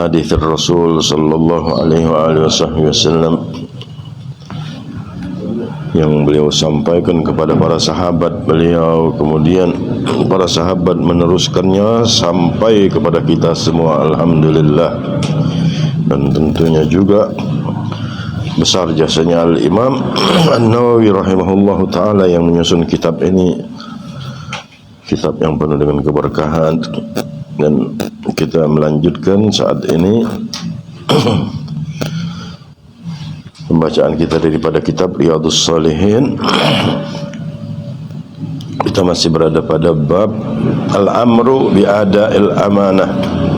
hadis Rasul sallallahu alaihi wasallam yang beliau sampaikan kepada para sahabat beliau, kemudian para sahabat meneruskannya sampai kepada kita semua, alhamdulillah. Dan tentunya juga besar jasanya Al-Imam An-Nawawi rahimahullahu ta'ala yang menyusun kitab ini, kitab yang penuh dengan keberkahan. Dan kita melanjutkan saat ini pembacaan kita daripada kitab Riyadhus Shalihin. Kita masih berada pada bab Al-Amru bi'ada'il amanah,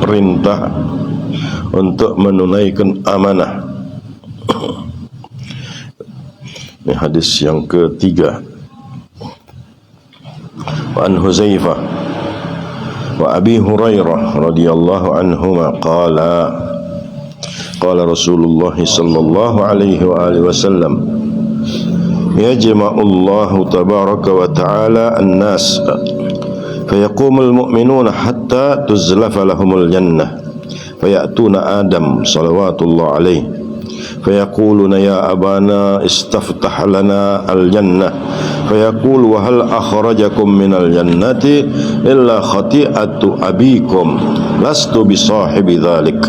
perintah untuk menunaikan amanah. Ini hadis yang ketiga. Wa an Huzaifah wa Abi Hurairah radhiyallahu anhuma qala Rasulullah sallallahu alaihi wa alihi wasallam yajma'u Allah tabaraka wa ta'ala an-nas fayaqumul mu'minuna hatta tuzlafa lahumul jannah fayatuna Adam salawatullah alaihi fayaquluna ya abana istaftah lana al-jannah fayaqul wa hal akhrajakum minal jannati illa khati'atu abikum lastu bisahibi dhalik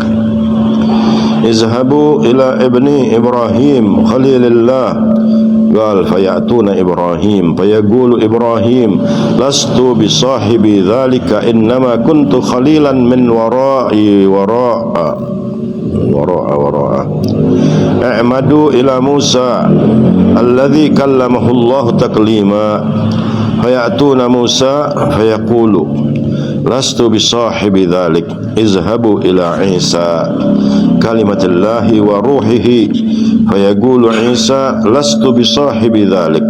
izhabu ila ibni Ibrahim khalilillah qal fayatuna Ibrahim fayaqulu Ibrahim lastu bisahibi dhalika innama kuntu khalilan min wara'i wara'a a'madu ila Musa alladhi kallamahu Allah taklima fayatuna Musa fayaqulu lastu bisahibi dhalik izhabu ila Isa kalimatillahi wa ruhihi fayaqulu Isa lastu bisahibi dhalik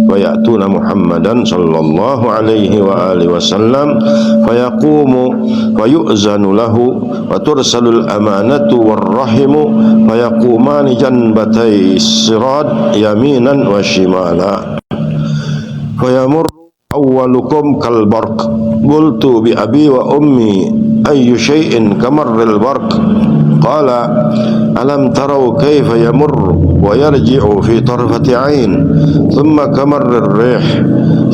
fayatuna Muhammadan sallallahu alaihi wa alihi wasallam fayaqumu fayu'zanu lahu wa tursalul amanatu warrahimu fayaqumani janbatai sirat yaminan wa shimala fayamur awwalukum kalbarq qultu bi abi wa ummi ayyu shay'in kamarril barq qala alam taraw kayfa yamurru wa yarji'u fi tarfati 'ain thumma kamarrir rih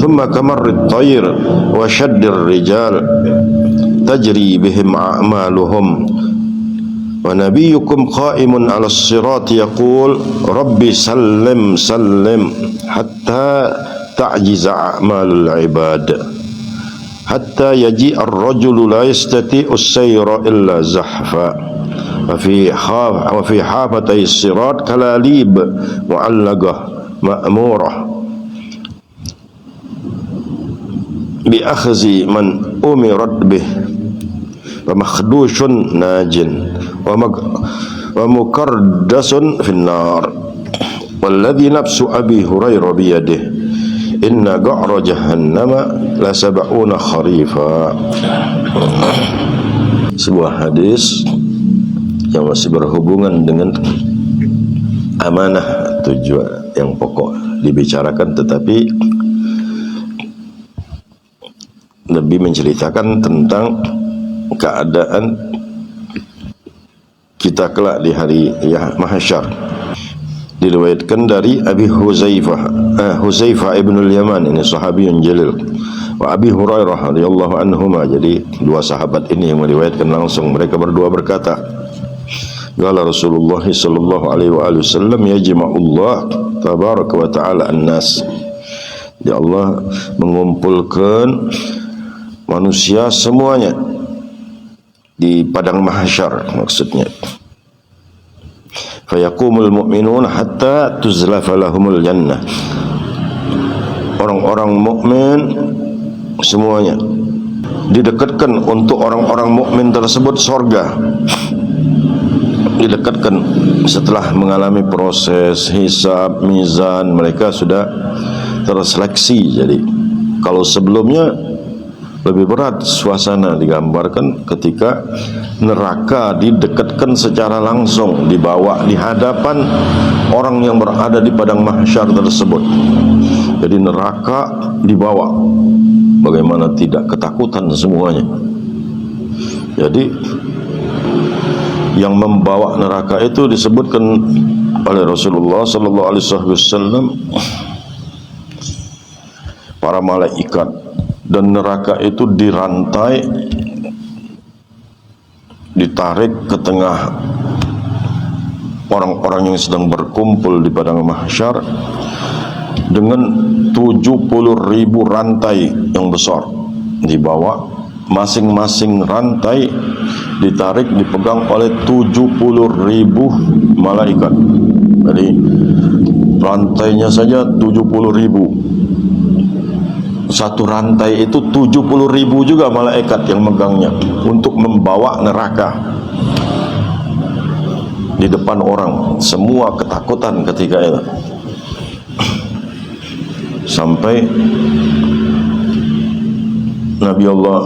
thumma kamarrit tayr wa shaddir rijal tajri bihim a'maluhum wa nabiyyukum qa'imun 'ala as-sirati yaqul rabbi sallim sallim hatta ta'jiza a'malul ibad hatta yaji'a ar-rajulu la yastati'u as-sayra illa zahfa wa fi hafatay as-sirat kalalib mu'allaqah ma'murah bi akhzi man umirat bih wa makhdushun najin wa mukardasun fin nar walladhi nafsu Abi Hurairah biyadihi inna ga'ra jahannama la sab'una kharifa. Sebuah hadis yang masih berhubungan dengan amanah, tujuan yang pokok dibicarakan, tetapi lebih menceritakan tentang keadaan kita kelak di hari mahsyar. Diriwayatkan dari Abi Huzaifah ibn al-Yaman, ini sahabiyun jalil, wa Abi Hurairah radhiyallahu anhuma. Jadi dua sahabat ini yang meriwayatkan langsung. Mereka berdua berkata, qala Rasulullah sallallahu alaihi wasallam yajma'ullah tabaraka wa ta'ala an-nas. Ya Allah mengumpulkan manusia semuanya di padang mahsyar, maksudnya. Fayaqumul mu'minun hatta tuzlafa lahumul jannah. Orang-orang mukmin semuanya didekatkan untuk orang-orang mukmin tersebut surga. Didekatkan setelah mengalami proses hisab, mizan, mereka sudah terseleksi. Jadi kalau sebelumnya lebih berat suasana digambarkan ketika neraka didekatkan secara langsung, dibawa di hadapan orang yang berada di padang mahsyar tersebut. Jadi neraka dibawa, bagaimana tidak ketakutan semuanya. Jadi yang membawa neraka itu disebutkan oleh Rasulullah sallallahu alaihi wasallam para malaikat, dan neraka itu dirantai, ditarik ke tengah orang-orang yang sedang berkumpul di padang mahsyar dengan 70.000 rantai yang besar dibawa. Masing-masing rantai ditarik, dipegang oleh 70.000 malaikat. Jadi rantainya saja 70.000. Satu rantai itu 70.000 juga malaikat yang megangnya untuk membawa neraka di depan orang. Semua ketakutan ketika itu, sampai Nabi Allah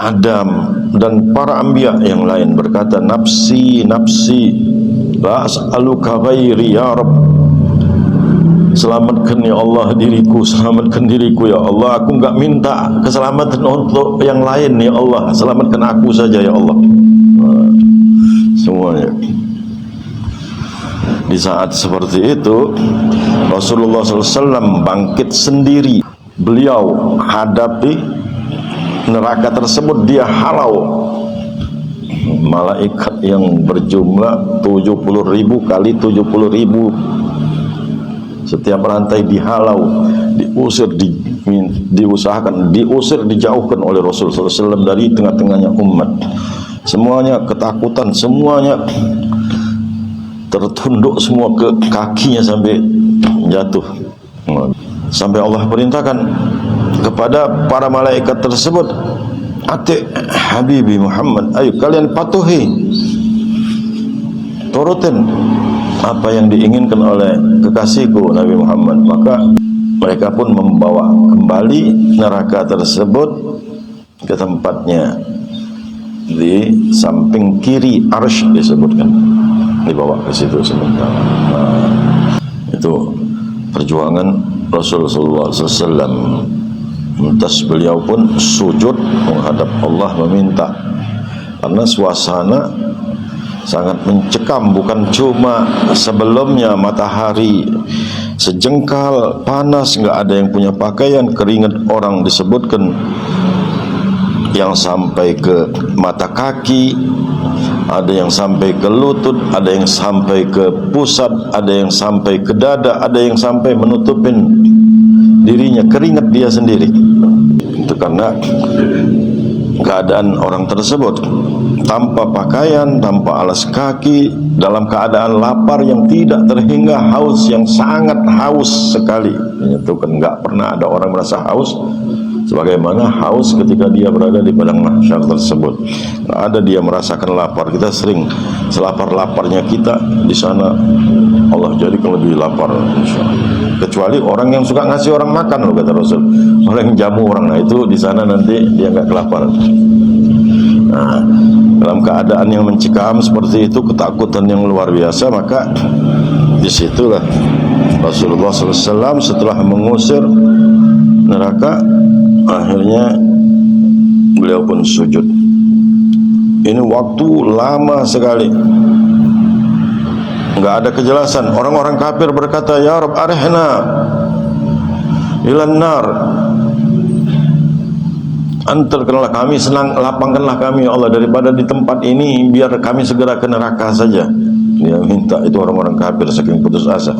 Adam dan para anbiya yang lain berkata, nafsi nafsi la as'aluka ghairi ya Rabb, selamatkan ya Allah diriku, selamatkan diriku ya Allah, aku enggak minta keselamatan untuk yang lain ya Allah, selamatkan aku saja ya Allah. Semuanya. Di saat seperti itu Rasulullah SAW bangkit sendiri. Beliau hadapi neraka tersebut, dia halau malaikat yang berjumlah 70.000 kali 70.000. Setiap rantai dihalau, diusir, diusahakan, diusir, dijauhkan oleh Rasulullah SAW dari tengah-tengahnya umat. Semuanya ketakutan, semuanya tertunduk semua ke kakinya sampai jatuh. Sampai Allah perintahkan kepada para malaikat tersebut, ati Habibi Muhammad, ayo kalian patuhi, turutin apa yang diinginkan oleh kekasihku Nabi Muhammad. Maka mereka pun membawa kembali neraka tersebut ke tempatnya di samping kiri arsy disebutkan, dibawa ke situ sementara. Itu perjuangan Rasulullah SAW. Lantas beliau pun sujud menghadap Allah meminta, karena suasana sangat mencekam. Bukan cuma sebelumnya matahari sejengkal panas, nggak ada yang punya pakaian, keringat orang disebutkan yang sampai ke mata kaki, ada yang sampai ke lutut, ada yang sampai ke pusat, ada yang sampai ke dada, ada yang sampai menutupin dirinya, keringat dia sendiri. Itu karena keadaan orang tersebut tanpa pakaian, tanpa alas kaki, dalam keadaan lapar yang tidak terhingga, haus yang sangat haus sekali. Itu kan nggak pernah ada orang merasa haus sebagaimana haus ketika dia berada di padang mahsyar tersebut. Nggak ada dia merasakan lapar. Kita sering selapar-laparnya kita di sana, Allah jadikan lebih lapar, insyaallah. Kecuali orang yang suka ngasih orang makan, loh kata Rasul, orang yang jamu orang, nah itu di sana nanti dia nggak kelaparan. Nah, dalam keadaan yang mencekam seperti itu, ketakutan yang luar biasa, maka disitulah Rasulullah SAW setelah mengusir neraka, akhirnya beliau pun sujud. Ini waktu lama sekali, nggak ada kejelasan. Orang-orang kafir berkata, ya Rabb arihna ilan nar, antarkanlah kami, senang lapangkanlah kami ya Allah daripada di tempat ini, biar kami segera ke neraka saja. Dia minta itu orang-orang kafir, saking putus asa.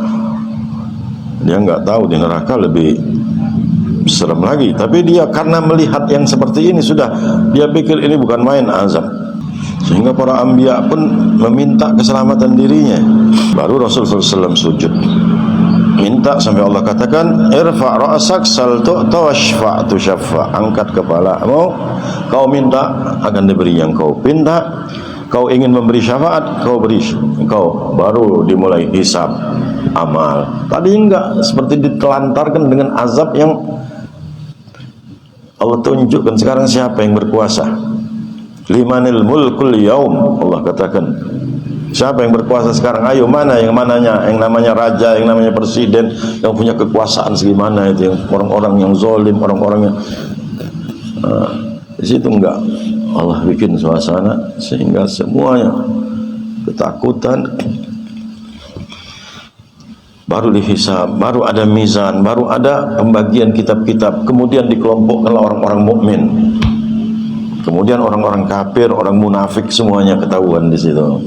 Dia nggak tahu di neraka lebih serem lagi, tapi dia karena melihat yang seperti ini, sudah dia pikir ini bukan main azab, sehingga para anbiya pun meminta keselamatan dirinya. Baru Rasulullah SAW sujud minta sampai Allah katakan, irfa' ra'sak sal tu'ta washfa' tushaffa, angkat kepalamu, kau minta akan diberi yang kau pinta, kau ingin memberi syafaat, kau beri, kau baru dimulai hisab amal. Tadi enggak, seperti ditelantarkan dengan azab yang Allah tunjukkan. Sekarang siapa yang berkuasa? Limanil mulkul yaum, Allah katakan, siapa yang berkuasa sekarang? Ayo, mana yang mananya? Yang namanya raja, yang namanya presiden, yang punya kekuasaan segimana itu, yang orang-orang yang zalim, orang-orang yang di situ enggak. Allah bikin suasana sehingga semuanya ketakutan. Baru dihisab, baru ada mizan, baru ada pembagian kitab-kitab. Kemudian dikelompokkanlah orang-orang mukmin. Kemudian orang-orang kafir, orang munafik semuanya ketahuan di situ.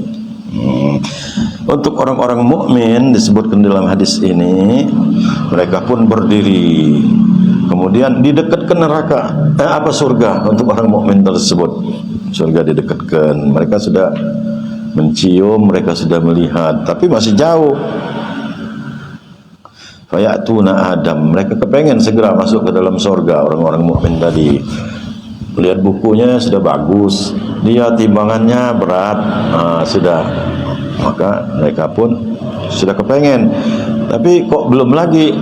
Untuk orang-orang mukmin disebutkan dalam hadis ini, mereka pun berdiri. Kemudian didekatkan neraka, surga untuk orang mukmin tersebut. Surga didekatkan. Mereka sudah mencium, mereka sudah melihat, tapi masih jauh. Fayatuna Adam, mereka kepengen segera masuk ke dalam surga. Orang-orang mukmin tadi lihat bukunya sudah bagus, dia timbangannya berat, sudah, maka mereka pun sudah kepengen, tapi kok belum lagi.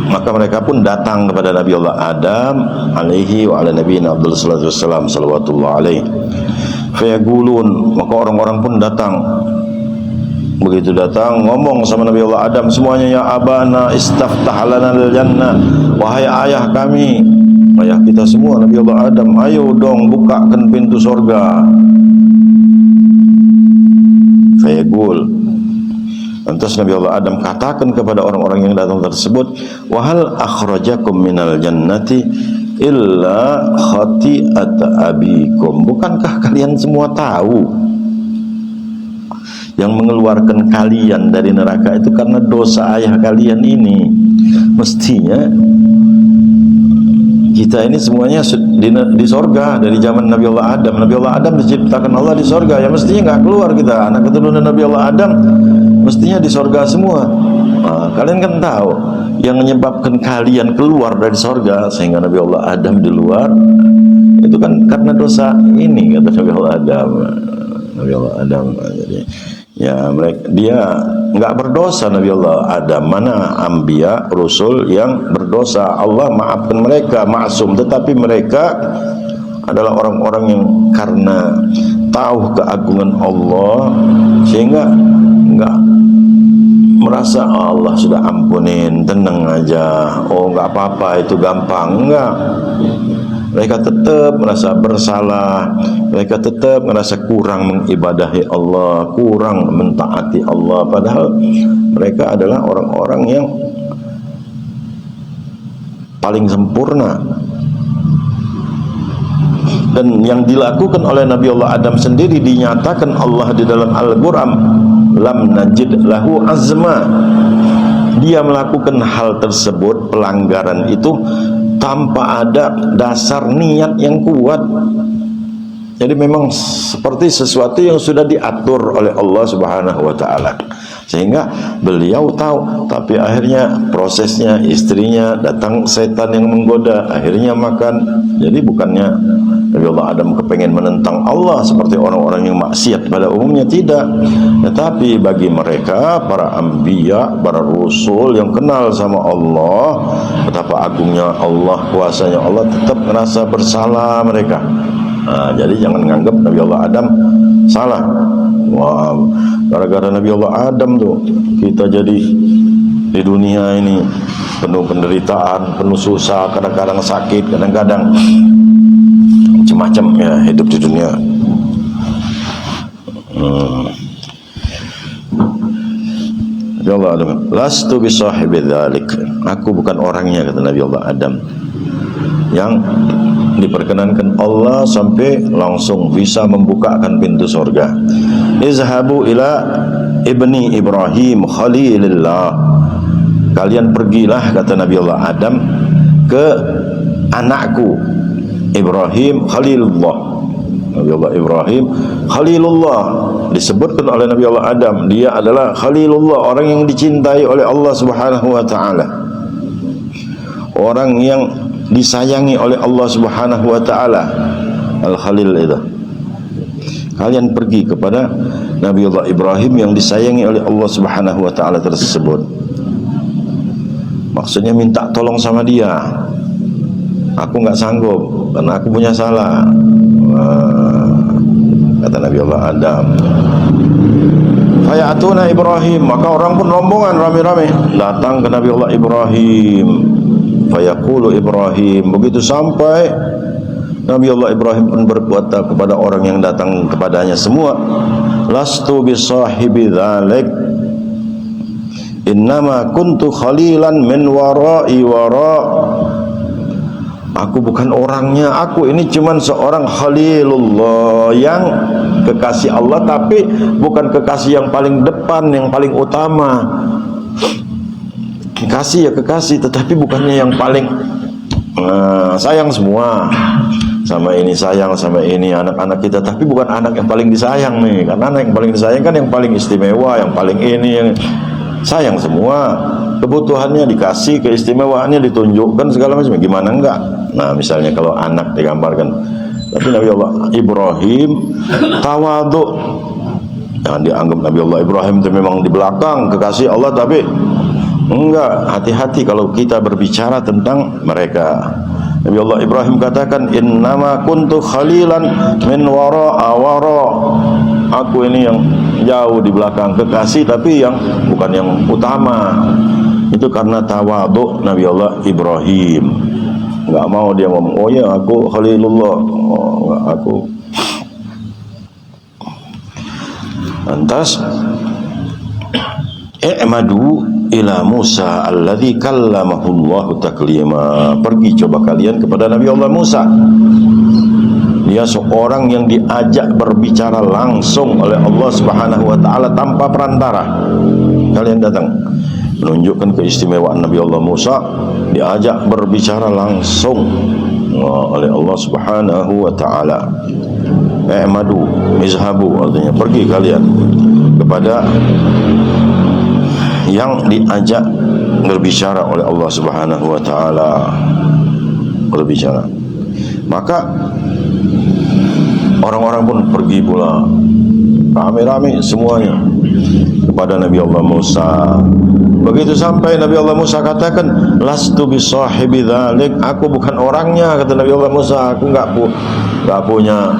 Maka mereka pun datang kepada Nabi Allah Adam alaihi wa ala nabiyina Abdul salatu wassalam salawatullah alaihi. Fayaqulun, maka orang-orang pun datang. Begitu datang ngomong sama Nabi Allah Adam semuanya, ya abana istaftah lana lil jannah, wahai ayah kami, ayah kita semua Nabi Allah Adam, ayo dong bukakan pintu surga. Fayaqul, lantas Nabi Allah Adam katakan kepada orang-orang yang datang tersebut, wahal akhrajakum minal jannati illa khati'at abikum, bukankah kalian semua tahu yang mengeluarkan kalian dari neraka itu karena dosa ayah kalian ini? Mestinya kita ini semuanya di sorga dari zaman Nabi Allah Adam. Nabi Allah Adam diciptakan Allah di sorga, ya mestinya nggak keluar kita. Anak keturunan Nabi Allah Adam mestinya di sorga semua. Kalian kan tahu yang menyebabkan kalian keluar dari sorga sehingga Nabi Allah Adam di luar, itu kan karena dosa ini, kata Nabi Allah Adam. Nabi Allah Adam, jadi ya dia nggak berdosa. Nabi Allah Adam, mana anbiya rasul yang berdosa, Allah maafkan mereka, maksum. Tetapi mereka adalah orang-orang yang karena tahu keagungan Allah sehingga nggak merasa Allah sudah ampunin, tenang aja, nggak apa-apa, itu gampang. Enggak, mereka tetap merasa bersalah, mereka tetap merasa kurang mengibadahi Allah, kurang mentaati Allah, padahal mereka adalah orang-orang yang paling sempurna. Dan yang dilakukan oleh Nabi Allah Adam sendiri dinyatakan Allah di dalam Al-Quran, lam najid lahu azma. Dia melakukan hal tersebut, pelanggaran itu, tanpa ada dasar niat yang kuat. Jadi memang seperti sesuatu yang sudah diatur oleh Allah Subhanahu wa taala. Sehingga beliau tahu, tapi akhirnya prosesnya istrinya datang setan yang menggoda, akhirnya makan. Jadi bukannya Nabi Allah Adam kepengen menentang Allah seperti orang-orang yang maksiat pada umumnya, tidak. Tetapi bagi mereka para anbiya, para rasul yang kenal sama Allah, betapa agungnya Allah, kuasanya Allah, tetap merasa bersalah mereka. Jadi jangan menganggap Nabi Allah Adam salah. Wah, gara-gara Nabi Allah Adam tuh kita jadi di dunia ini penuh penderitaan, penuh susah, kadang-kadang sakit, kadang-kadang macam-macam ya hidup di dunia. Nabi Allah Adam, lastu bisahibi dzalik, aku bukan orangnya, kata Nabi Allah Adam, yang diperkenankan Allah sampai langsung bisa membukakan pintu surga. Izhabu ila ibni Ibrahim khalilillah, kalian pergilah, kata Nabi Allah Adam, ke anakku Ibrahim khalilullah. Nabi Allah Ibrahim khalilullah, disebutkan oleh Nabi Allah Adam, dia adalah khalilullah, orang yang dicintai oleh Allah Subhanahu wa taala, orang yang disayangi oleh Allah Subhanahu wa taala. Al-Khalil itu. Kalian pergi kepada Nabi Allah Ibrahim yang disayangi oleh Allah Subhanahu wa taala tersebut. Maksudnya minta tolong sama dia. Aku nggak sanggup karena aku punya salah. Kata Nabi Allah Adam. Fayatuna Ibrahim, maka orang pun rombongan rame-rame datang ke Nabi Allah Ibrahim. Fayaqulu Ibrahim, begitu sampai Nabi Allah Ibrahim pun berkata kepada orang yang datang kepadanya semua, lastu bisahibi dzalik, innama kuntu khalilan min wara'i wara'. Aku bukan orangnya, aku ini cuman seorang khalilullah, yang kekasih Allah, tapi bukan kekasih yang paling depan, yang paling utama. Kekasih ya kekasih, tetapi bukannya yang paling sayang semua. Sama ini sayang, sama ini anak-anak kita, tapi bukan anak yang paling disayang nih. Karena anak yang paling disayang kan yang paling istimewa, yang paling ini, yang sayang semua. Kebutuhannya dikasih, keistimewaannya ditunjukkan segala macam. Gimana enggak? Nah, misalnya kalau anak digambarkan, tapi Nabi Allah Ibrahim tawadhu. Jangan dianggap Nabi Allah Ibrahim itu memang di belakang kekasih Allah, tapi enggak. Hati-hati kalau kita berbicara tentang mereka. Nabi Allah Ibrahim katakan, innama kuntu khalilan min wara'a wara'. Aku ini yang jauh di belakang kekasih, tapi yang bukan yang utama. Itu karena tawadhu Nabi Allah Ibrahim. Enggak mau dia ngomong, oh ya aku khalilullah, oh enggak, aku. Lantas i'madu ila Musa alladzi kallamahu Allah taklima. Pergi coba kalian kepada Nabi Allah Musa. Dia seorang yang diajak berbicara langsung oleh Allah Subhanahu wa taala tanpa perantara. Kalian datang menunjukkan keistimewaan Nabi Allah Musa, diajak berbicara langsung oleh Allah Subhanahu wa taala. I'madu, izhabu, artinya pergi kalian kepada yang diajak berbicara oleh Allah Subhanahu wa taala. Berbicara. Maka orang-orang pun pergi pula, rame-rame semuanya kepada Nabi Allah Musa. Begitu sampai Nabi Allah Musa katakan, lastu bisahibi dzalik, aku bukan orangnya, kata Nabi Allah Musa. Aku enggak punya,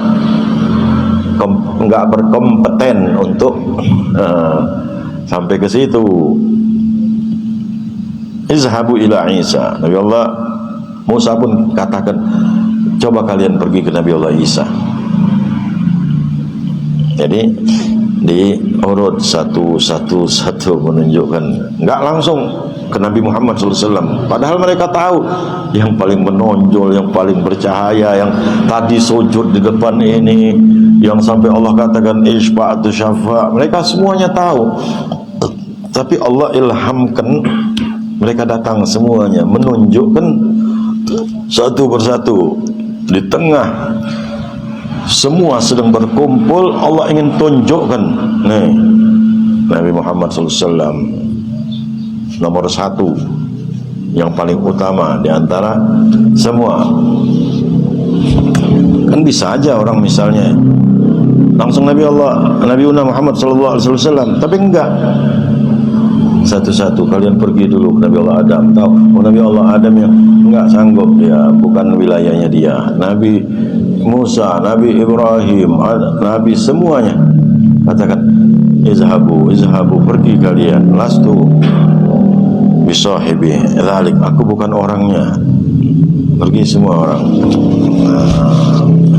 enggak berkompeten untuk sampai ke situ. Izhabu ila Isa. Nabi Allah Musa pun katakan, coba kalian pergi ke Nabi Allah Isa. Jadi diurut satu menunjukkan, enggak langsung ke Nabi Muhammad SAW. Padahal mereka tahu yang paling menonjol, yang paling bercahaya, yang tadi sujud di depan ini, yang sampai Allah katakan isfa'atu syafa', mereka semuanya tahu. Tapi Allah ilhamkan mereka datang semuanya, menunjukkan satu persatu. Di tengah semua sedang berkumpul, Allah ingin tunjukkan, nih Nabi Muhammad SAW nomor satu, yang paling utama di antara semua. Kan bisa aja orang misalnya langsung Nabi Muhammad SAW, tapi enggak. Satu-satu kalian pergi dulu ke Nabi Allah Adam. Tahu, Nabi Allah Adam yang enggak sanggup, dia bukan wilayahnya dia. Nabi Musa, Nabi Ibrahim, Nabi semuanya katakan, izhabu, pergi kalian, lastu bisahibi dzalik, aku bukan orangnya. Pergi semua orang.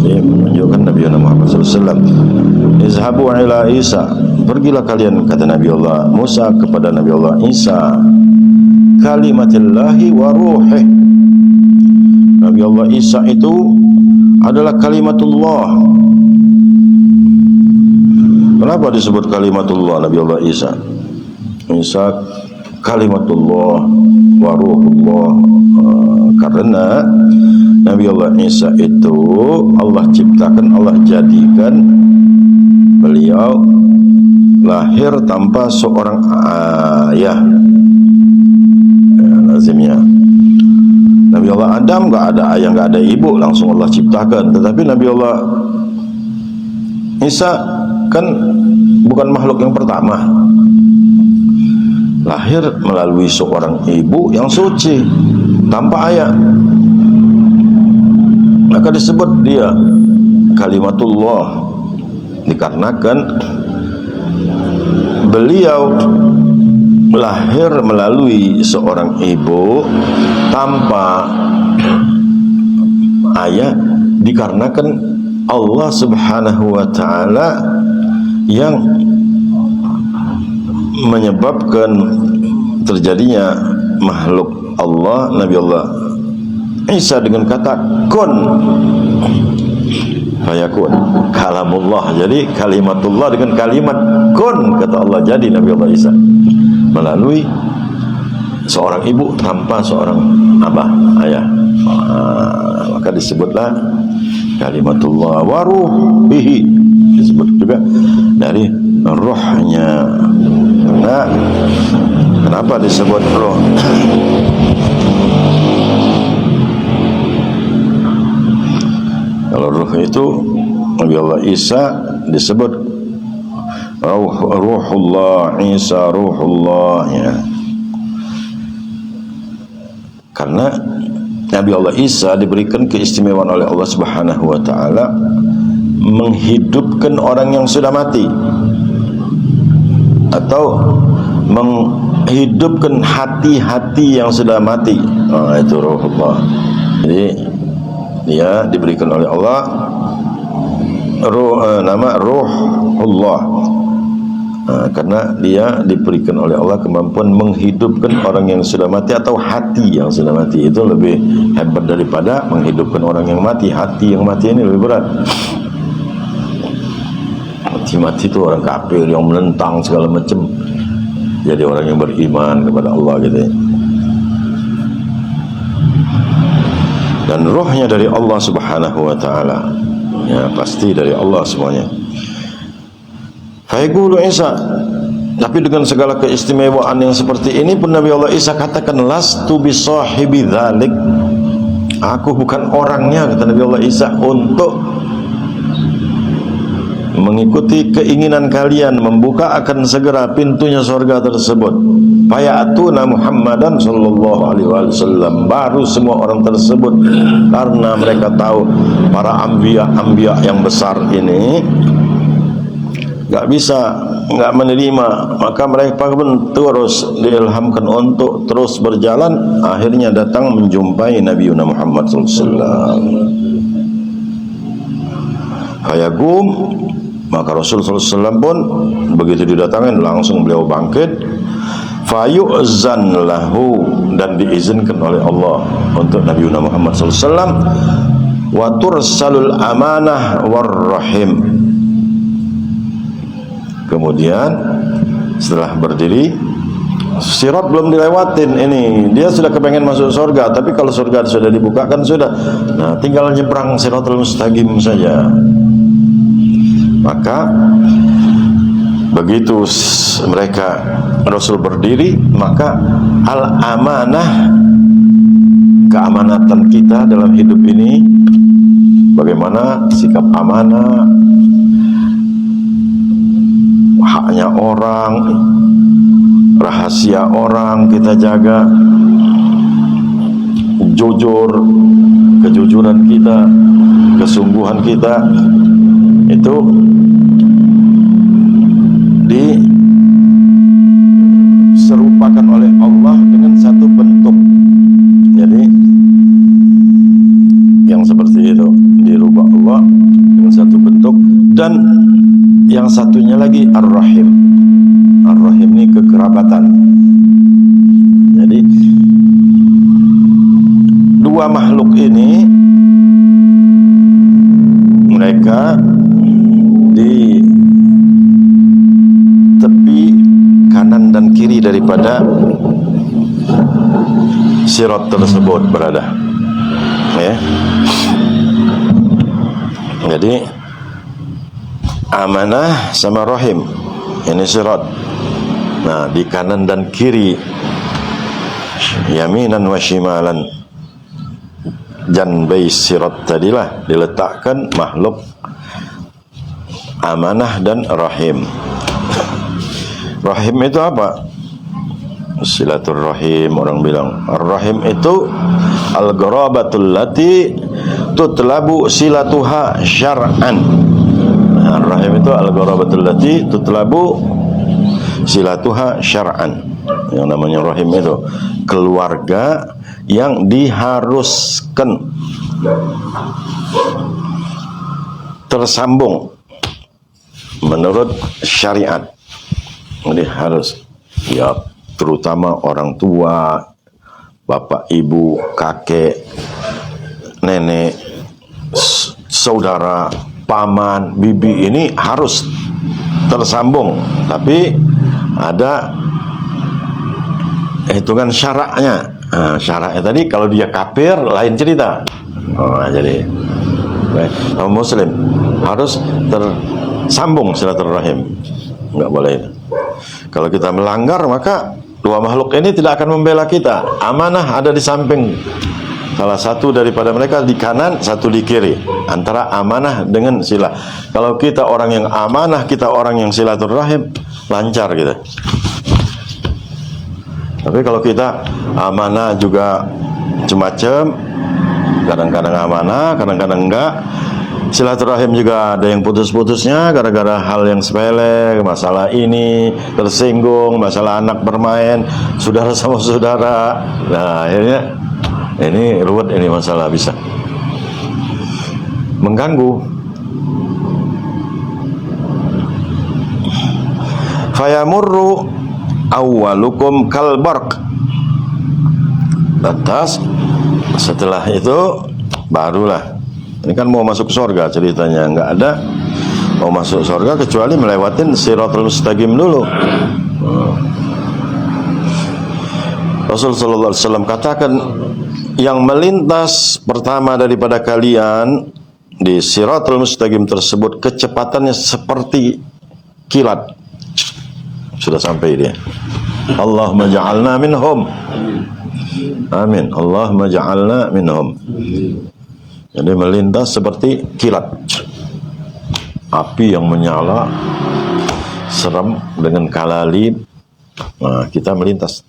Jadi menunjukkan Nabi Muhammad SAW. Izhabu ila Isa, pergilah kalian, kata Nabi Allah Musa kepada Nabi Allah Isa, kalimatillahi wa ruhih. Nabi Allah Isa itu adalah kalimatullah. Kenapa disebut kalimatullah Nabi Allah Isa? Isa kalimatullah wa ruhullah, karena Nabi Allah Isa itu Allah ciptakan, Allah jadikan beliau lahir tanpa seorang ayah. Lazimnya Nabi Allah Adam enggak ada ayah, enggak ada ibu, langsung Allah ciptakan. Tetapi Nabi Allah Isa kan bukan makhluk yang pertama, lahir melalui seorang ibu yang suci tanpa ayah, maka disebut dia kalimatullah, dikarenakan beliau lahir melalui seorang ibu tanpa ayah, dikarenakan Allah Subhanahu wa taala yang menyebabkan terjadinya makhluk Allah, Nabi Allah Isa dengan kata kun fayakun, kalamullah. Jadi kalimatullah dengan kalimat kun, kata Allah, jadi Nabi Allah Isa melalui seorang ibu tanpa seorang abah, ayah. Maka disebutlah kalimatullah wa ruhihi, disebut juga dari rohnya. Nah, kenapa disebut roh? Kalau ruh itu Nabi Allah Isa disebut ruhullah, Isa ruhullah, ya. Karena Nabi Allah Isa diberikan keistimewaan oleh Allah Subhanahu wa taala menghidupkan orang yang sudah mati, atau menghidupkan hati-hati yang sudah mati. Itu ruhullah. Jadi dia diberikan oleh Allah nama ruhullah, karena dia diberikan oleh Allah kemampuan menghidupkan orang yang sudah mati atau hati yang sudah mati. Itu lebih hebat daripada menghidupkan orang yang mati. Hati yang mati ini lebih berat. Mati itu orang kafir yang menentang segala macam, jadi orang yang beriman kepada Allah gitu ya. Dan rohnya dari Allah Subhanahu wa taala, ya pasti dari Allah semuanya. Fayaqulu Isa, tapi dengan segala keistimewaan yang seperti ini pun Nabi Allah Isa katakan lastu bisahibi dzalik, aku bukan orangnya, kata Nabi Allah Isa, untuk mengikuti keinginan kalian membuka akan segera pintunya surga tersebut. Fayatuna Muhammadan sallallahu alaihi wasallam, baru semua orang tersebut, karena mereka tahu para anbiya yang besar ini enggak bisa, enggak menerima, maka mereka pun terus diilhamkan untuk terus berjalan, akhirnya datang menjumpai Nabi Muhammad sallallahu alaihi wasallam. Fayaqum, maka Rasulullah SAW pun begitu didatangin langsung beliau bangkit. Fayu'zan lahu, dan diizinkan oleh Allah untuk Nabi Muhammad SAW. Wa tursalul amanah warrahim. Kemudian setelah berdiri, sirat belum dilewatin, ini dia sudah kepengen masuk surga, tapi kalau surga sudah dibukakan sudah, nah tinggal nyebrang siratul mustaqim saja. Maka begitu mereka Rasul berdiri, maka al-amanah, keamanatan kita dalam hidup ini, bagaimana sikap amanah, haknya orang, rahasia orang kita jaga, jujur, kejujuran kita, kesungguhan kita, itu diserupakan oleh Allah dengan satu bentuk. Jadi yang seperti itu dirubah Allah dengan satu bentuk. Dan yang satunya lagi Ar-Rahim. Ar-Rahim ini kekerabatan. Jadi dua makhluk ini mereka di tepi kanan dan kiri daripada sirat tersebut berada, ya. Jadi amanah sama rahim ini sirat. Nah, di kanan dan kiri, yaminan wa shimalan, janbai sirat tadilah diletakkan makhluk amanah dan rahim. Rahim itu apa? Silaturrahim, orang bilang. Ar-rahim itu al-gharabatul lati tutlabu silatuha syar'an. Ar-rahim itu al-gharabatul lati tutlabu silatuha syar'an. Yang namanya rahim itu keluarga yang diharuskan tersambung menurut syariat. Jadi harus, ya, terutama orang tua, bapak, ibu, kakek, nenek, saudara, paman, bibi, ini harus tersambung. Tapi ada hitungan syaraknya. Syaraknya tadi kalau dia kafir lain cerita. Jadi muslim harus tersambung silaturahim, nggak boleh. Kalau kita melanggar, maka dua makhluk ini tidak akan membela kita. Amanah ada di samping salah satu daripada mereka, di kanan, satu di kiri, antara amanah dengan sila. Kalau kita orang yang amanah, kita orang yang silaturahim, lancar kita. Tapi kalau kita amanah juga macam-macam, kadang-kadang amanah, kadang-kadang enggak. Silaturahim juga ada yang putus-putusnya gara-gara hal yang sepele, masalah ini tersinggung, masalah anak bermain, saudara sama saudara. Nah, akhirnya ini ruwet, ini masalah bisa mengganggu. Fayamurru awwalukum kalbarq. Lantas setelah itu barulah, ini kan mau masuk surga ceritanya, nggak ada mau masuk surga kecuali melewatin Siratul Mustaqim dulu. Rasul sallallahu alaihi wasallam katakan, yang melintas pertama daripada kalian di Siratul Mustaqim tersebut kecepatannya seperti kilat. Sudah sampai dia. Allahumma ja'alna minhum. Amin. Allahumma ja'alna minhum. Jadi melintas seperti kilat, api yang menyala, serem dengan kalalib. Nah, kita melintas.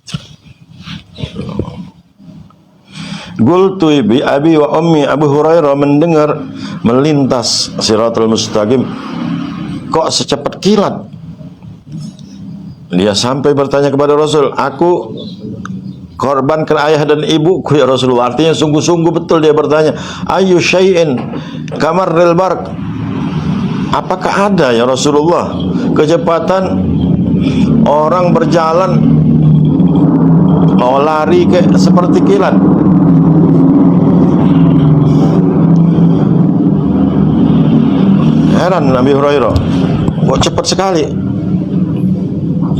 Qultu bi abi wa ummi, Abu Hurairah mendengar melintas Siratul Mustaqim kok secepat kilat. Dia sampai bertanya kepada Rasul, aku korbankan ayah dan ibuku ya Rasulullah. Artinya sungguh-sungguh betul dia bertanya, ayu syai'in kamarril barq. Apakah ada ya Rasulullah kecepatan orang berjalan mau lari seperti kilat? Heran Nabi Hurairah, kok cepat sekali?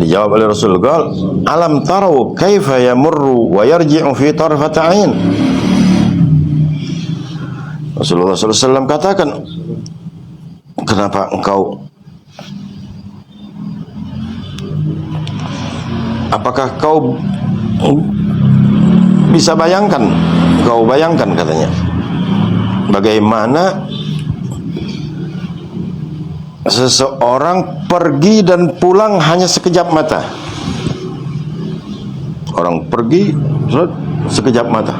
Dijawab oleh Rasul, qal alam tarau kaifa yamurru wa yarji'u fi tarfati ain. Rasulullah SAW katakan, kenapa apakah kau bisa bayangkan, katanya, bagaimana seseorang pergi dan pulang hanya sekejap mata. Orang pergi sekejap mata.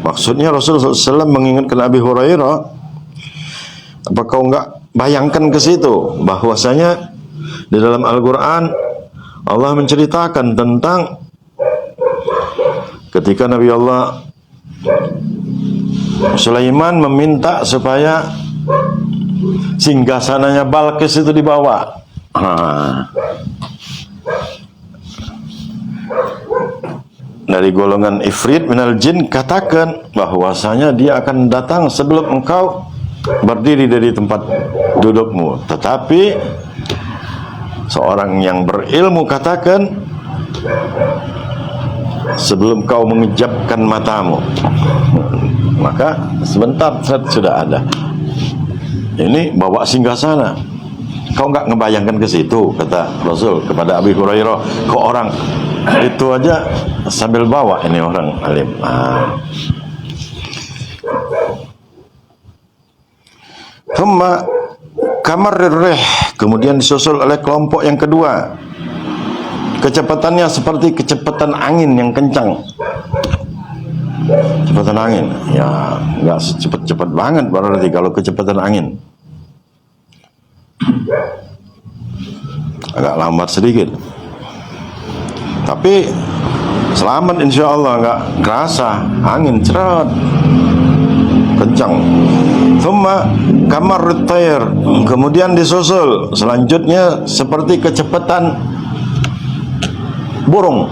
Maksudnya Rasulullah SAW mengingatkan Abi Hurairah, apa kau enggak bayangkan ke situ bahwasanya di dalam Al-Quran Allah menceritakan tentang ketika Nabi Allah Sulaiman meminta supaya singgasananya Balqis itu dibawa. Dari golongan ifrit minal jin katakan bahwasanya dia akan datang sebelum engkau berdiri dari tempat dudukmu. Tetapi seorang yang berilmu katakan sebelum kau mengejapkan matamu, maka sebentar sudah ada. Ini bawa singgasana. Kau nggak ngebayangkan ke situ, kata Rasul kepada Abi Hurairah. Kok orang itu aja sambil bawa, ini orang alim. Thumma kamarrir rih, kemudian disusul oleh kelompok yang kedua. Kecepatannya seperti kecepatan angin yang kencang. Kecepatan angin, ya nggak cepat-cepat banget berarti kalau kecepatan angin. Agak lambat sedikit. Tapi selamat insya Allah, nggak kerasa angin cerot kencang. Thumma kamar tayr, kemudian disusul selanjutnya seperti kecepatan burung.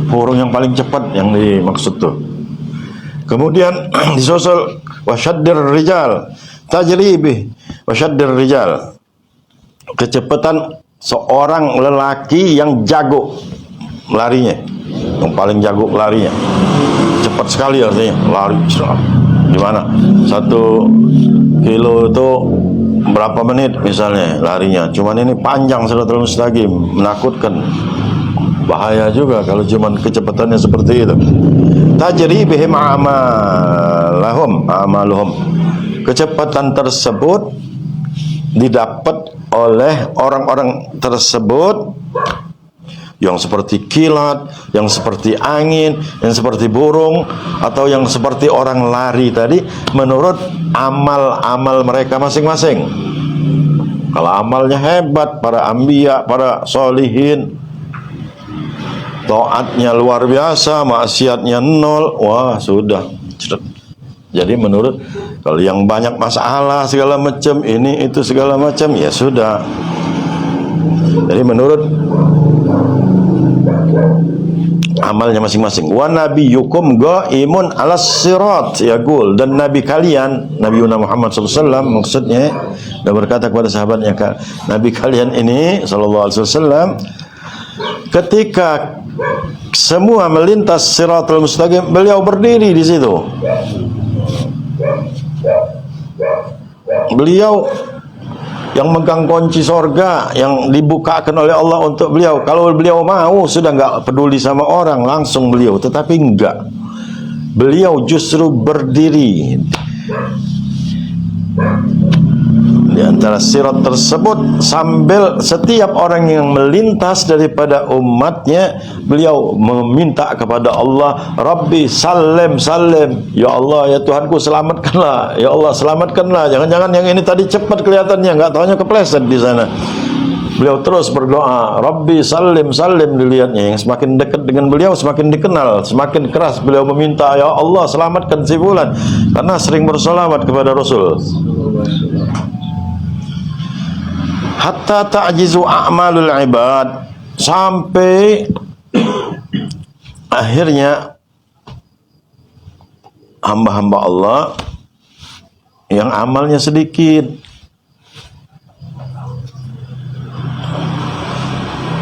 Burung yang paling cepat yang dimaksud tuh. Kemudian disusul wasyaddir rijal tajri bih, wasyaddir rijal, kecepatan seorang lelaki yang jago larinya, yang paling jago larinya, cepat sekali artinya lari. Gimana? 1 kilo itu berapa menit misalnya larinya? Cuman ini panjang siratal mustaqim, menakutkan, bahaya juga kalau cuman kecepatannya seperti itu. Tajri bihim amaluhum, kecepatan tersebut didapat oleh orang-orang tersebut yang seperti kilat, yang seperti angin, yang seperti burung, atau yang seperti orang lari tadi, menurut amal-amal mereka masing-masing. Kalau amalnya hebat, para anbiya, para solihin, taatnya luar biasa, maksiatnya 0, wah sudah. Jadi menurut, kalau yang banyak masalah segala macam, ini itu segala macam, ya sudah. Jadi menurut amalnya masing-masing. Wa nabiyyukum qaimun 'alas sirat yaqul, dan nabi kalian, Nabi Muhammad SAW maksudnya, dan berkata kepada sahabatnya, nabi kalian ini sallallahu alaihi wasallam ketika semua melintas siratal mustaqim, beliau berdiri di situ. Beliau yang megang kunci sorga yang dibukakan oleh Allah untuk beliau. Kalau beliau mau, sudah nggak peduli sama orang, langsung beliau. Tetapi enggak, beliau justru berdiri di antara sirat tersebut, sambil setiap orang yang melintas daripada umatnya, beliau meminta kepada Allah, Rabbi salim salim, ya Allah, ya Tuhanku selamatkanlah, ya Allah selamatkanlah, jangan-jangan yang ini tadi cepat kelihatannya, nggak taunya kepleset di sana. Beliau terus berdoa, Rabbi salim salim, dilihatnya yang semakin dekat dengan beliau semakin dikenal, semakin keras beliau meminta, ya Allah selamatkan si fulan, karena sering bersolawat kepada Rasul. Hatta ta'jizu a'malul ibad, sampai akhirnya hamba-hamba Allah yang amalnya sedikit,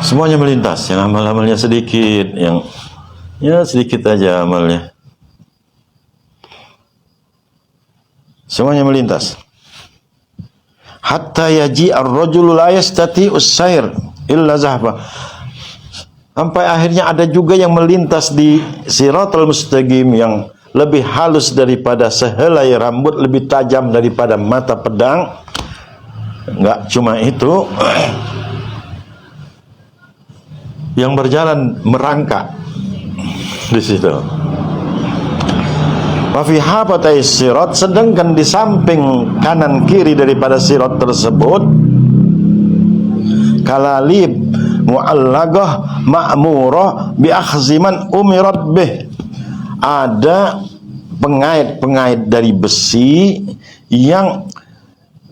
semuanya melintas. Yang amal-amalnya sedikit, yang ya sedikit aja amalnya, semuanya melintas. Hatta yaji ar-rajulu la yastati'us sair illa zahfa, sampai akhirnya ada juga yang melintas di siratal mustaqim yang lebih halus daripada sehelai rambut, lebih tajam daripada mata pedang. Enggak cuma itu, yang berjalan merangkak di situ. Wa fi hafatai sirat, sedangkan di samping kanan kiri daripada sirat tersebut, kalalib mu'allaqah ma'murah bi akhziman umirat bih, ada pengait-pengait dari besi yang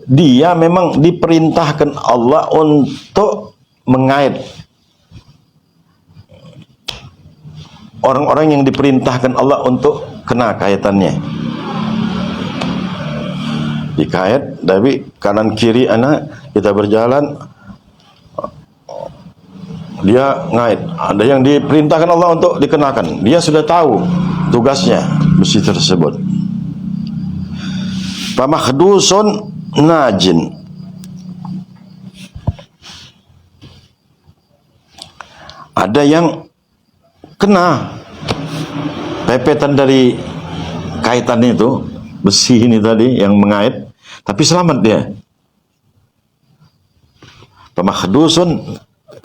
dia memang diperintahkan Allah untuk mengait. Orang-orang yang diperintahkan Allah untuk kena kaitannya, dikait dari kanan kiri anak kita berjalan, dia ngait. Ada yang diperintahkan Allah untuk dikenakan, dia sudah tahu tugasnya besi tersebut. Pamakhdusun najin, ada yang kena pepetan dari kaitan itu, besi ini tadi yang mengait, tapi selamat dia. Pamakhdusun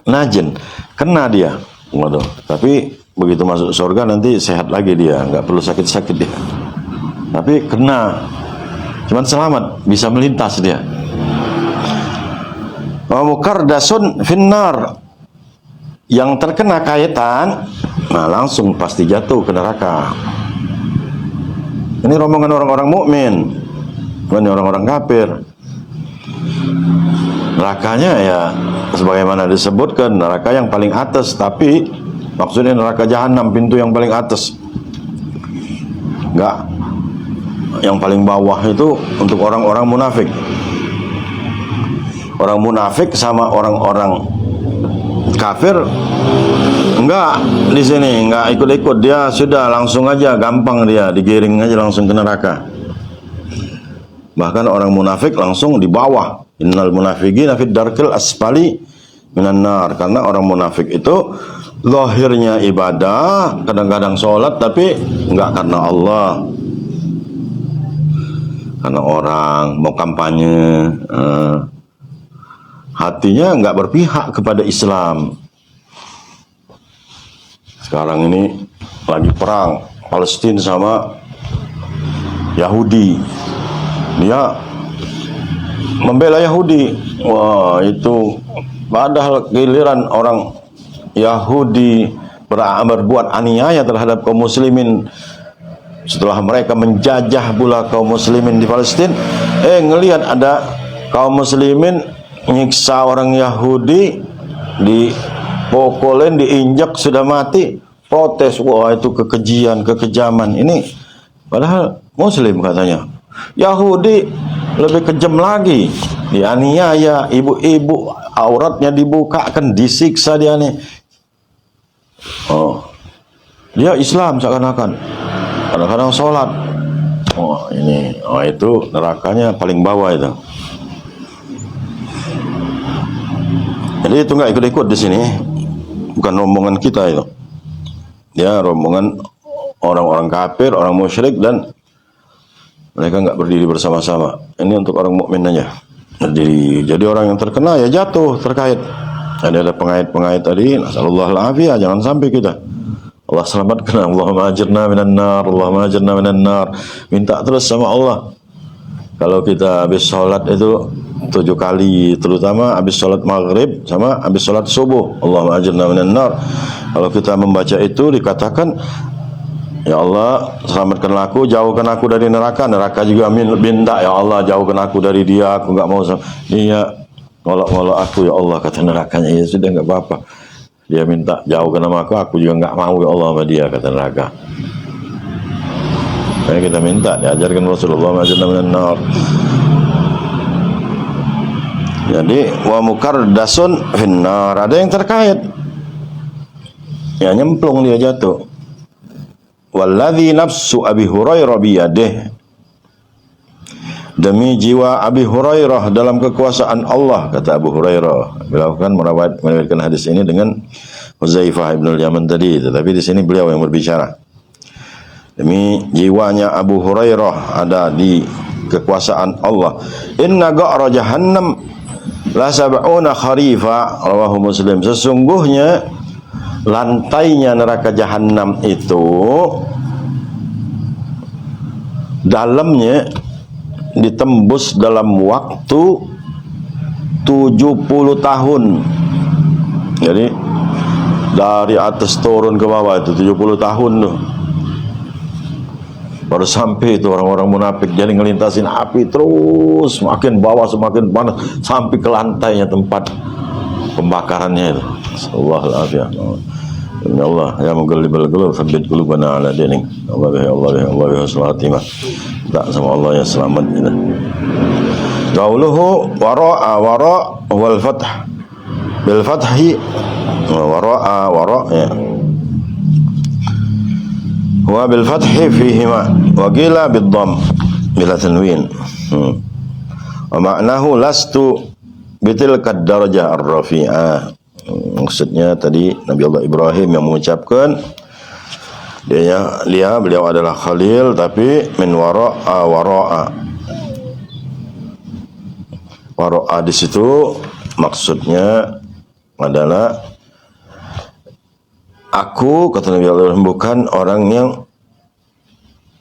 najin, kena dia, waduh, tapi begitu masuk surga nanti sehat lagi dia, nggak perlu sakit-sakit dia. Tapi kena, cuman selamat, bisa melintas dia. Wa mukardasun finnar, yang terkena kaitan nah langsung pasti jatuh ke neraka. Ini rombongan orang-orang mukmin, bukan orang-orang kafir. Nerakanya ya sebagaimana disebutkan, neraka yang paling atas, tapi maksudnya neraka jahanam, pintu yang paling atas. Enggak, yang paling bawah itu untuk orang-orang munafik. Orang munafik sama orang-orang kafir enggak, di sini enggak ikut-ikut, dia sudah langsung aja, gampang dia digiring aja langsung ke neraka. Bahkan orang munafik langsung di bawah. Innal munafiqina fid darkil asfali minan nar. Karena orang munafik itu zahirnya ibadah, kadang-kadang sholat, tapi enggak karena Allah, karena orang mau kampanye. Hatinya enggak berpihak kepada Islam. Sekarang ini lagi perang Palestina sama Yahudi. Dia membela Yahudi. Wah, itu padahal giliran orang Yahudi berbuat aniaya terhadap kaum muslimin setelah mereka menjajah pula kaum muslimin di Palestina. Ngelihat ada kaum muslimin nyiksa orang Yahudi, dipokolin, diinjak, sudah mati, protes. Wah, itu kekejian, kekejaman. Ini padahal muslim katanya. Yahudi lebih kejam lagi, dianiaya, ibu-ibu auratnya dibukakan, disiksa dia nih. Oh, dia Islam seakan-akan, kadang-kadang sholat. Oh ini, oh itu nerakanya paling bawah itu. Jadi itu nggak ikut-ikut di sini, bukan rombongan kita itu. Ya, rombongan orang-orang kafir, orang musyrik, dan mereka nggak berdiri bersama-sama. Ini untuk orang mukmin aja berdiri. Jadi orang yang terkena ya jatuh terkait. Ada pengait-pengait tadi. Nasallallahu alaihi, jangan sampai kita. Allah selamatkan. Allahumma ajirna minan nar, Allahumma ajirna minan nar. Minta terus sama Allah. Kalau kita habis sholat itu 7 kali, terutama habis sholat maghrib sama habis sholat subuh, Allahumma ajirna minan nar. Kalau kita membaca itu dikatakan, ya Allah selamatkanlah aku, jauhkan aku dari neraka. Neraka juga minta, ya Allah jauhkan aku dari dia, aku nggak mau dia ngolok-ngolok aku, ya Allah, kata nerakanya. Ya sudah, nggak apa-apa, dia minta jauhkan sama aku juga nggak mau, ya Allah, sama dia, kata neraka. Kayak kita minta diajarkan Rasulullah majalla minan nar. Jadi wa mukardasun finnar, ada yang terkait, ya nyemplung dia jatuh. Walladzi nafsu Abi Hurairah biyadih, demi jiwa Abi Hurairah dalam kekuasaan Allah, kata Abu Hurairah. Beliau kan meriwayatkan hadis ini dengan Huzaifah ibn al-Yaman tadi, tetapi di sini beliau yang berbicara. Demi jiwanya Abu Hurairah ada di kekuasaan Allah. Inna ga'ra jahannam la sab'una kharifa, rawahu Muslim. Sesungguhnya lantainya neraka jahanam itu dalamnya ditembus dalam waktu 70 tahun. Jadi dari atas turun ke bawah itu 70 tahun tuh, baru sampai itu orang-orang munafik. Jadi ngelintasin api terus, semakin bawah semakin panas, sampai ke lantainya tempat pembakarannya itu. Sallallahu ya Allah, ya mughallibal qulub, tsabbit qulubana ala dinik. Allah ya Allah ya Allah ya salatimah. Tak sama Allah ya selamat kita. Qauluhu wara wal fath, bil fathi wara ya. Wa bil fathi fihima wa qila bid dhamm bila tanwin. Wa ma'nahu lastu bitilka darajah ar-rafi'ah. Maksudnya tadi Nabi Allah Ibrahim yang mengucapkan beliau adalah Khalil, tapi min wara'a di situ maksudnya adalah aku, kata Nabi Allah, bukan orang yang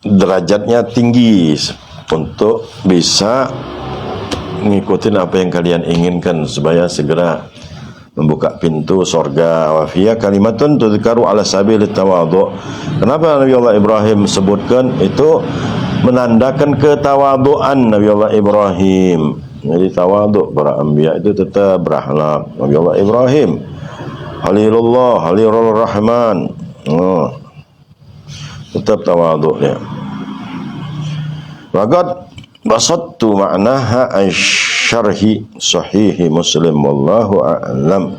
derajatnya tinggi untuk bisa ngikutin apa yang kalian inginkan supaya segera membuka pintu sorga. Wa fiya kalimatun tudzkaru ala sabilit tawadhu. Kenapa Nabi Allah Ibrahim sebutkan itu? Menandakan ketawaduan Nabi Allah Ibrahim. Jadi tawaduk para anbiya itu tetap berakhlak. Nabi Allah Ibrahim Halilullah, Halilur Rahman, tetap tawaduk dia. Waqad basattu ma'naha syarhi sahihi Muslim wallahu a'lam.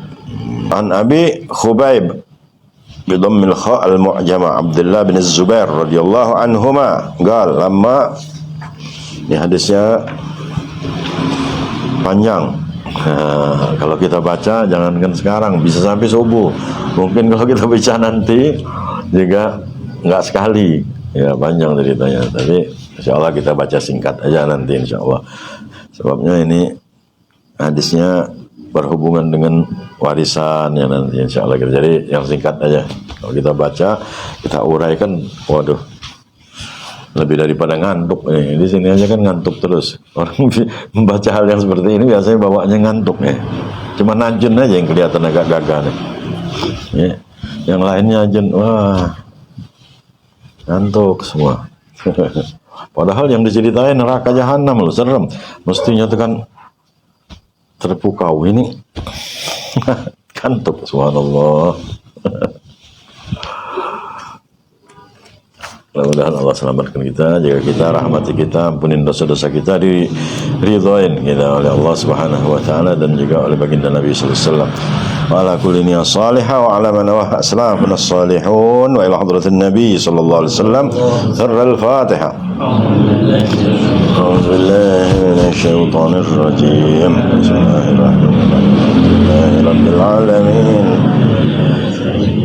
An Abi Khubayb bidammil kha al-mu'jama Abdullah bin Zubair radhiyallahu anhuma qala lamma, ini hadisnya panjang. Kalau kita baca jangankan sekarang, bisa sampai subuh. Mungkin kalau kita baca nanti juga enggak sekali. Ya panjang ceritanya, tapi insyaallah kita baca singkat aja nanti insyaallah. Sebabnya ini hadisnya berhubungan dengan warisan ya nanti insyaallah. Jadi yang singkat aja. Kalau kita baca, kita uraikan, waduh, lebih daripada ngantuk nih. Di sini aja kan ngantuk terus. Orang membaca hal yang seperti ini biasanya bawaannya ngantuk ya. Cuma Najun aja yang kelihatan agak gagah nih. Ya. Yang lainnya Najun, wah, ngantuk semua. Padahal yang diceritain neraka jahanam loh, serem. Mestinya itu kan terpukau, ini kantuk, subhanallah. Mudah-mudahan Allah selamatkan kita, jaga kita, rahmati kita, ampunin dosa-dosa kita, diridhoin kita oleh Allah Subhanahu wa taala dan juga oleh baginda Nabi sallallahu alaihi wasallam. Wa ala kulli niyyah salihah wa ala man wa salafun as-salihun wa ila hadratin Nabi sallallahu alaihi wasallam. Sirra al-Fatihah. A'udzu billahi minasy syaithanir rajim. Bismillahirrahmanirrahim. Rabbil alamin.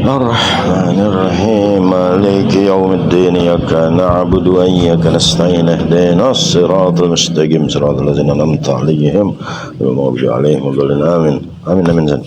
الرحمن الرحيم مالك يوم الدين إياك نعبد وإياك نستعين اهدنا الصراط المستقيم صراط الذين أنعمت عليهم غير المغضوب عليهم ولا الضالين آمين آمين آمين.